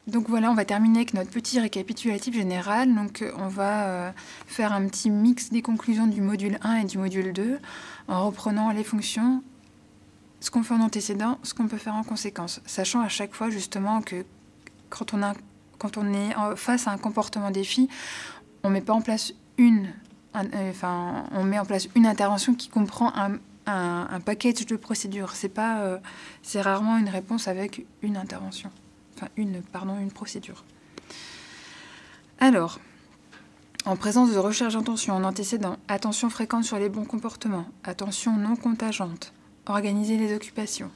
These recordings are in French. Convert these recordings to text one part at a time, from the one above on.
Donc voilà, on va terminer avec notre petit récapitulatif général. Donc on va faire un petit mix des conclusions du module 1 et du module 2 en reprenant les fonctions, ce qu'on fait en antécédent, ce qu'on peut faire en conséquence, sachant à chaque fois justement que quand on est face à un comportement défi, on met pas en place on met en place une intervention qui comprend un package de procédures. C'est rarement une réponse avec une intervention. Une procédure. Alors, en présence de recherche d'intention en antécédent, attention fréquente sur les bons comportements, attention non contingente, organiser les occupations.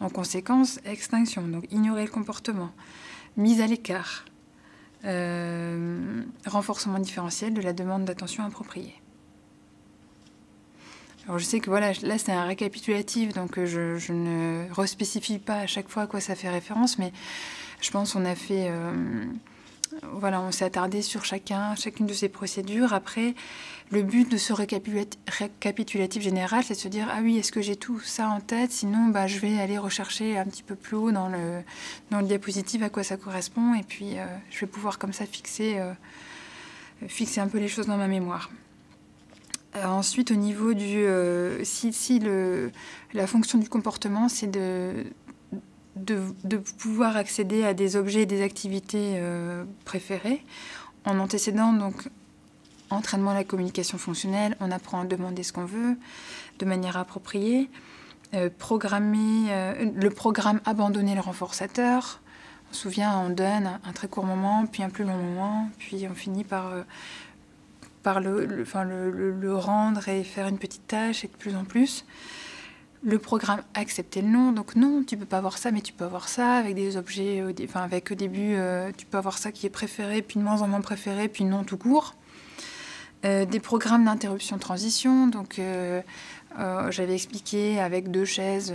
En conséquence, extinction, donc ignorer le comportement, mise à l'écart, renforcement différentiel de la demande d'attention appropriée. Alors je sais que voilà, là c'est un récapitulatif, donc je ne respécifie pas à chaque fois à quoi ça fait référence, mais je pense qu'on a fait, voilà, on s'est attardé sur chacune de ces procédures. Après, le but de ce récapitulatif général, c'est de se dire, ah oui, est-ce que j'ai tout ça en tête? Sinon, je vais aller rechercher un petit peu plus haut dans le diapositive à quoi ça correspond, et puis je vais pouvoir comme ça fixer un peu les choses dans ma mémoire. Ensuite, au niveau du... la fonction du comportement, c'est de pouvoir accéder à des objets et des activités préférées. En antécédent, donc, entraînement à la communication fonctionnelle, on apprend à demander ce qu'on veut de manière appropriée. Le programme abandonner le renforçateur. On se souvient, on donne un très court moment, puis un plus long moment, puis on finit par le rendre et faire une petite tâche et de plus en plus. Le programme accepter le non, donc non, tu peux pas avoir ça, mais tu peux avoir ça, avec des objets, avec au début, tu peux avoir ça qui est préféré, puis de moins en moins préféré, puis non tout court. Des programmes d'interruption de transition, donc j'avais expliqué avec 2 chaises,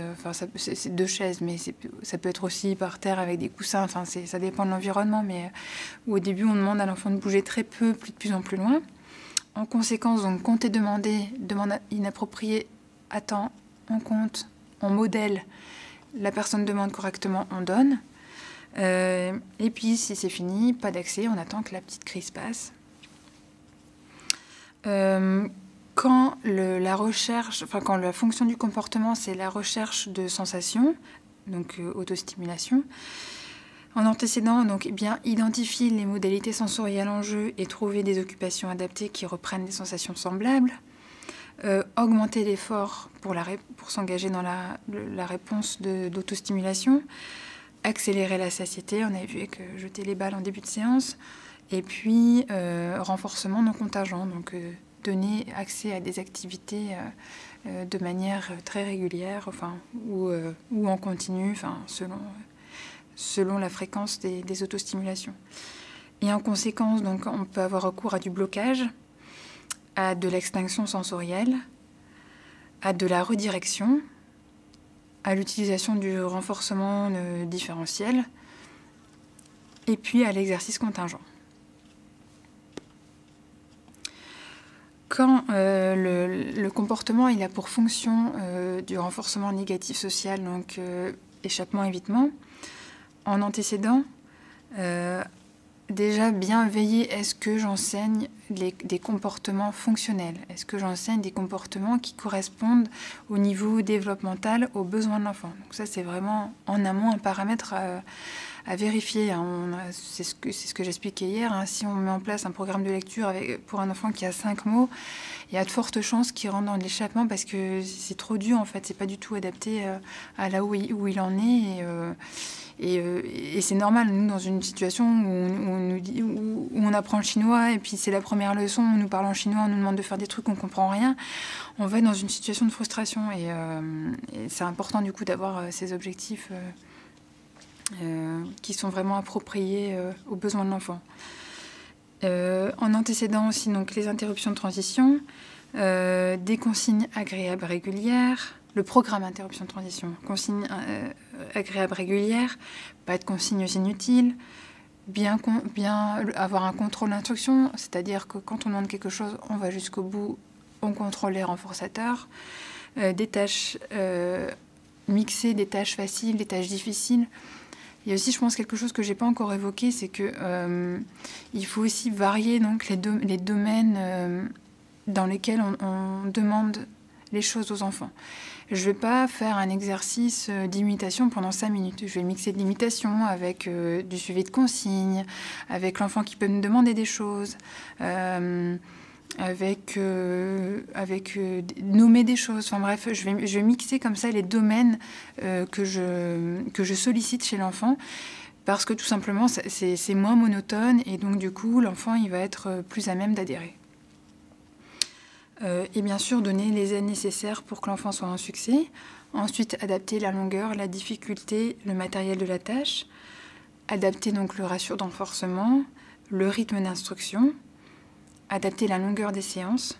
c'est 2 chaises, mais ça peut être aussi par terre avec des coussins, ça dépend de l'environnement, mais où au début on demande à l'enfant de bouger très peu, puis de plus en plus loin. En conséquence, donc, compter, demander, demande inappropriée, attend, on compte, on modèle, la personne demande correctement, on donne. Et puis, si c'est fini, pas d'accès, on attend que la petite crise passe. Quand quand la fonction du comportement, c'est la recherche de sensations, donc autostimulation, en antécédent, donc, identifier les modalités sensorielles en jeu et trouver des occupations adaptées qui reprennent des sensations semblables. Augmenter l'effort pour s'engager dans la réponse d'autostimulation. Accélérer la satiété, on avait vu avec jeter les balles en début de séance. Et puis, renforcement non contingent, donc donner accès à des activités de manière très régulière, ou en continu, selon la fréquence des autostimulations. Et en conséquence, donc, on peut avoir recours à du blocage, à de l'extinction sensorielle, à de la redirection, à l'utilisation du renforcement différentiel, et puis à l'exercice contingent. Quand le comportement il a pour fonction du renforcement négatif social, donc échappement-évitement, en antécédent, déjà bien veiller, est-ce que j'enseigne des comportements fonctionnels? Est-ce que j'enseigne des comportements qui correspondent au niveau développemental, aux besoins de l'enfant? Donc ça, c'est vraiment en amont un paramètre à vérifier. C'est ce que j'expliquais hier. Si on met en place un programme de lecture pour un enfant qui a 5 mots, il y a de fortes chances qu'il rentre dans l'échappement parce que c'est trop dur, en fait. C'est pas du tout adapté à là où il en est. Et c'est normal, nous, dans une situation où on apprend le chinois, et puis c'est la première leçon, on nous parle en chinois, on nous demande de faire des trucs, on ne comprend rien, on va être dans une situation de frustration. Et c'est important, du coup, d'avoir ces objectifs qui sont vraiment appropriés aux besoins de l'enfant. En antécédent aussi, donc, les interruptions de transition, des consignes agréables régulières, le programme interruption de transition, consignes agréables régulières, pas de consignes inutiles, bien avoir un contrôle d'instruction, c'est-à-dire que quand on demande quelque chose, on va jusqu'au bout, on contrôle les renforçateurs, des tâches mixées, des tâches faciles, des tâches difficiles, Il y a aussi, je pense, quelque chose que je n'ai pas encore évoqué, c'est que il faut aussi varier donc, les domaines dans lesquels on demande les choses aux enfants. Je ne vais pas faire un exercice d'imitation pendant 5 minutes. Je vais mixer de l'imitation avec du suivi de consignes, avec l'enfant qui peut me demander des choses, avec nommer des choses. Enfin bref, je vais mixer comme ça les domaines que je sollicite chez l'enfant, parce que tout simplement, c'est moins monotone et donc du coup, l'enfant il va être plus à même d'adhérer. Et bien sûr, donner les aides nécessaires pour que l'enfant soit un succès. Ensuite, adapter la longueur, la difficulté, le matériel de la tâche. Adapter donc le ratio de renforcement, le rythme d'instruction. Adapter la longueur des séances.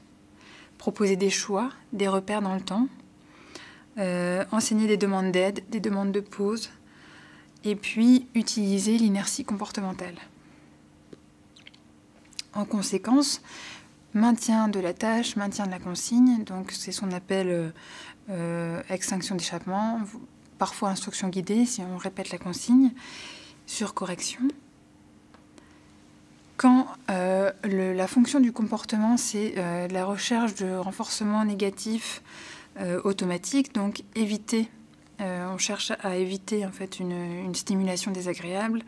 Proposer des choix, des repères dans le temps. Enseigner des demandes d'aide, des demandes de pause. Et puis, utiliser l'inertie comportementale. En conséquence, maintien de la tâche, maintien de la consigne, donc c'est ce qu'on appelle extinction d'échappement, parfois instruction guidée si on répète la consigne, surcorrection. Quand la fonction du comportement, c'est la recherche de renforcement négatif automatique, donc éviter, on cherche à éviter en fait une stimulation désagréable.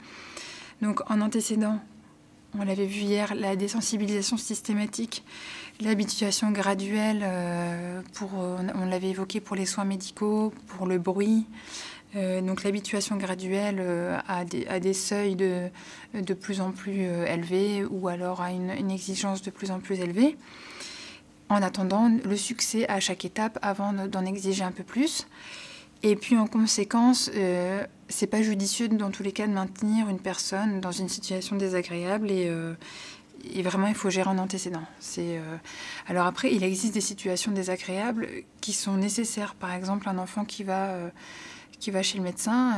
Donc en antécédent, on l'avait vu hier, la désensibilisation systématique, l'habituation graduelle, on l'avait évoqué pour les soins médicaux, pour le bruit. Donc l'habituation graduelle à des seuils de plus en plus élevés ou alors à une exigence de plus en plus élevée, en attendant le succès à chaque étape avant d'en exiger un peu plus. Et puis en conséquence, c'est pas judicieux dans tous les cas de maintenir une personne dans une situation désagréable et vraiment il faut gérer en antécédent. Alors après, il existe des situations désagréables qui sont nécessaires. Par exemple, un enfant qui va chez le médecin,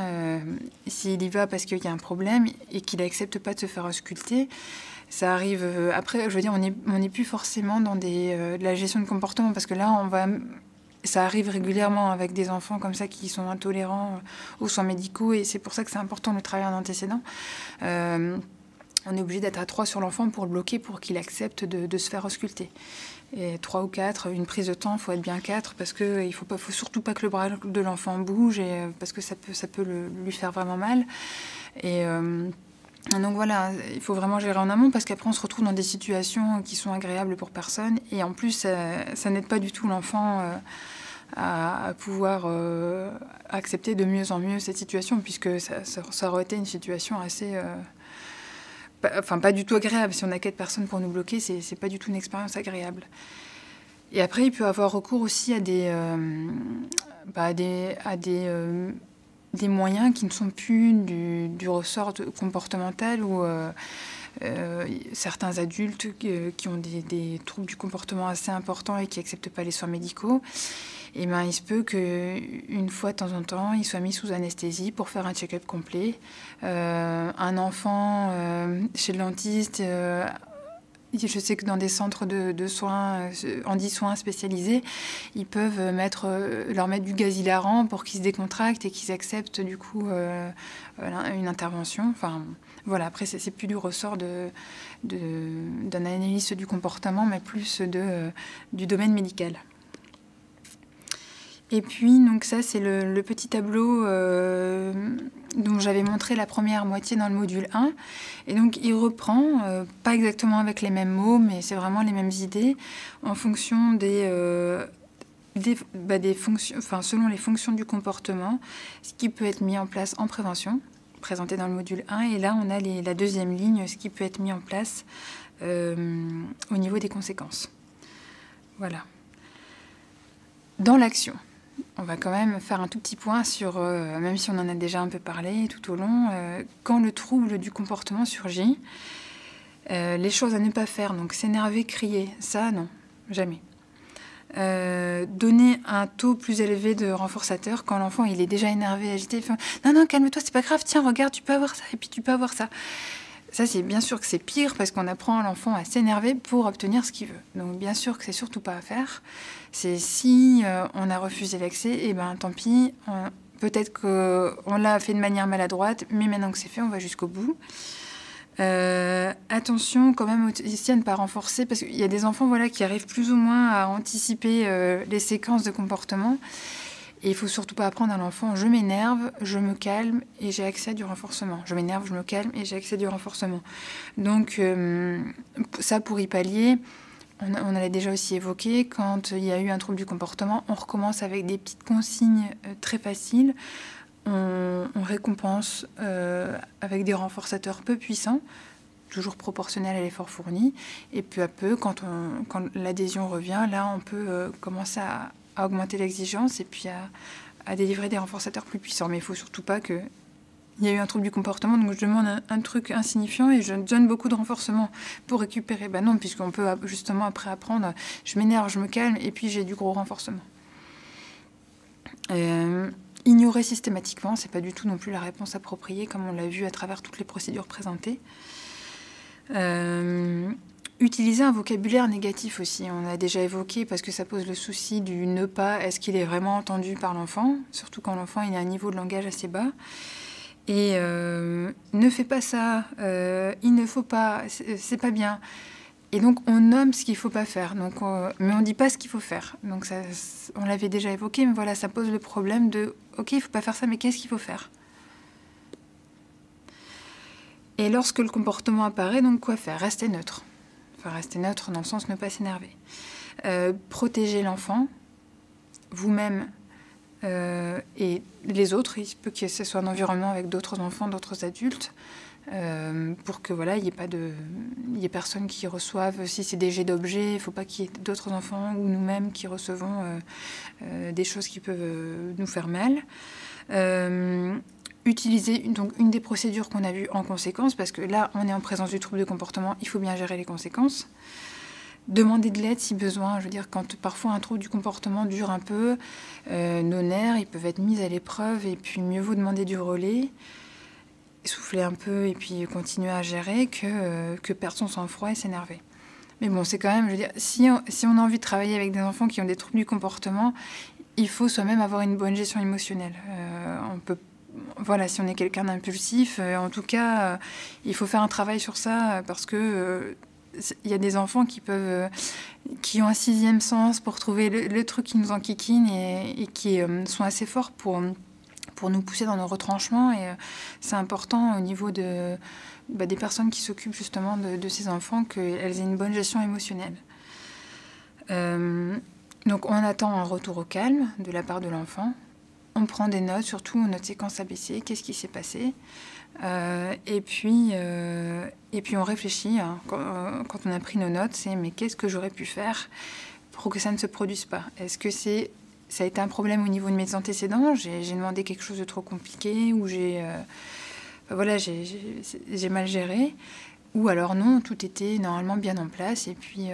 s'il y va parce qu'il y a un problème et qu'il n'accepte pas de se faire ausculter, ça arrive après, je veux dire, on n'est plus forcément dans de la gestion de comportement parce que là, ça arrive régulièrement avec des enfants comme ça qui sont intolérants aux soins médicaux et c'est pour ça que c'est important de travailler en antécédent. On est obligé d'être à 3 sur l'enfant pour le bloquer, pour qu'il accepte de se faire ausculter. Et 3 ou 4, une prise de temps, il faut être bien 4 parce qu'il ne faut surtout pas que le bras de l'enfant bouge parce que ça peut lui faire vraiment mal. Et donc voilà, il faut vraiment gérer en amont parce qu'après on se retrouve dans des situations qui sont agréables pour personne et en plus ça n'aide pas du tout l'enfant à pouvoir accepter de mieux en mieux cette situation puisque ça aurait été une situation assez... pas du tout agréable. Si on a 4 personnes pour nous bloquer, c'est pas du tout une expérience agréable. Et après, il peut avoir recours aussi à des moyens qui ne sont plus du ressort comportemental ou certains adultes qui ont des troubles du comportement assez importants et qui n'acceptent pas les soins médicaux. Et ben, il se peut qu'une fois de temps en temps, il soit mis sous anesthésie pour faire un check-up complet. Un enfant chez le dentiste, je sais que dans des centres de soins, handisoins spécialisés, ils peuvent leur mettre du gaz hilarant pour qu'ils se décontractent et qu'ils acceptent du coup une intervention. Enfin, voilà, après, c'est plus du ressort d'un analyste du comportement, mais plus du domaine médical. Et puis, donc ça, c'est le petit tableau dont j'avais montré la première moitié dans le module 1. Et donc, il reprend, pas exactement avec les mêmes mots, mais c'est vraiment les mêmes idées, en fonction des fonctions, enfin, selon les fonctions du comportement, ce qui peut être mis en place en prévention, présenté dans le module 1. Et là, on a la deuxième ligne, ce qui peut être mis en place au niveau des conséquences. Voilà. Dans l'action. On va quand même faire un tout petit point sur, même si on en a déjà un peu parlé tout au long, quand le trouble du comportement surgit, les choses à ne pas faire, donc s'énerver, crier, ça non, jamais. Donner un taux plus élevé de renforçateur quand l'enfant il est déjà énervé, agité, fait, non, calme-toi, c'est pas grave, tiens, regarde, tu peux avoir ça, et puis tu peux avoir ça. Ça, c'est bien sûr que c'est pire parce qu'on apprend à l'enfant à s'énerver pour obtenir ce qu'il veut. Donc, bien sûr que c'est surtout pas à faire. C'est si on a refusé l'accès, et ben tant pis, peut-être qu'on l'a fait de manière maladroite, mais maintenant que c'est fait, on va jusqu'au bout. Attention quand même aussi à ne pas renforcer, parce qu'il y a des enfants voilà, qui arrivent plus ou moins à anticiper les séquences de comportement. Et il faut surtout pas apprendre à l'enfant « je m'énerve, je me calme et j'ai accès à du renforcement ». Je m'énerve, je me calme et j'ai accès à du renforcement. Donc ça, pour y pallier, on l'a déjà aussi évoqué, quand il y a eu un trouble du comportement, on recommence avec des petites consignes très faciles. On récompense avec des renforçateurs peu puissants, toujours proportionnels à l'effort fourni. Et peu à peu, quand l'adhésion revient, là, on peut commencer à augmenter l'exigence et puis à délivrer des renforçateurs plus puissants. Mais il ne faut surtout pas qu'il y ait eu un trouble du comportement, donc je demande un truc insignifiant et je donne beaucoup de renforcement pour récupérer. Ben non, puisqu'on peut justement après apprendre, je m'énerve, je me calme et puis j'ai du gros renforcement. Ignorer systématiquement, c'est pas du tout non plus la réponse appropriée, comme on l'a vu à travers toutes les procédures présentées. Utiliser un vocabulaire négatif aussi, on a déjà évoqué, parce que ça pose le souci du ne pas, est-ce qu'il est vraiment entendu par l'enfant, surtout quand l'enfant il a un niveau de langage assez bas. Et ne fais pas ça, il ne faut pas, c'est pas bien. Et donc on nomme ce qu'il ne faut pas faire, donc, mais on ne dit pas ce qu'il faut faire. Donc ça, on l'avait déjà évoqué, mais voilà, ça pose le problème de ok, il ne faut pas faire ça, mais qu'est-ce qu'il faut faire? Et lorsque le comportement apparaît, donc quoi faire? Rester neutre. Enfin, rester neutre dans le sens ne pas s'énerver. Protéger l'enfant, vous-même et les autres. Il peut que ce soit un environnement avec d'autres enfants, d'autres adultes, pour que voilà, il y ait personne qui reçoive, si c'est des jets d'objets, il ne faut pas qu'il y ait d'autres enfants ou nous-mêmes qui recevons des choses qui peuvent nous faire mal. Utiliser donc une des procédures qu'on a vues en conséquence, parce que là, on est en présence du trouble de comportement, il faut bien gérer les conséquences. Demander de l'aide si besoin. Je veux dire, quand parfois un trouble du comportement dure un peu, nos nerfs, ils peuvent être mis à l'épreuve, et puis mieux vaut demander du relais, souffler un peu, et puis continuer à gérer, que perdre son sang-froid et s'énerver. Mais bon, c'est quand même, je veux dire, si on a envie de travailler avec des enfants qui ont des troubles du comportement, il faut soi-même avoir une bonne gestion émotionnelle. On peut Voilà, si on est quelqu'un d'impulsif, en tout cas, il faut faire un travail sur ça parce que il y a des enfants qui ont un sixième sens pour trouver le truc qui nous enquiquine et qui sont assez forts pour nous pousser dans nos retranchements. Et c'est important au niveau des personnes qui s'occupent justement de ces enfants qu'elles aient une bonne gestion émotionnelle. Donc on attend un retour au calme de la part de l'enfant. On prend des notes, surtout notre séquence ABC, qu'est-ce qui s'est passé, et puis on réfléchit, hein, quand on a pris nos notes, c'est mais qu'est-ce que j'aurais pu faire pour que ça ne se produise pas? Est-ce que ça a été un problème au niveau de mes antécédents? J'ai demandé quelque chose de trop compliqué, ou j'ai mal géré? Ou alors non, tout était normalement bien en place, et puis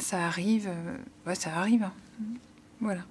ça arrive, ça arrive. Voilà.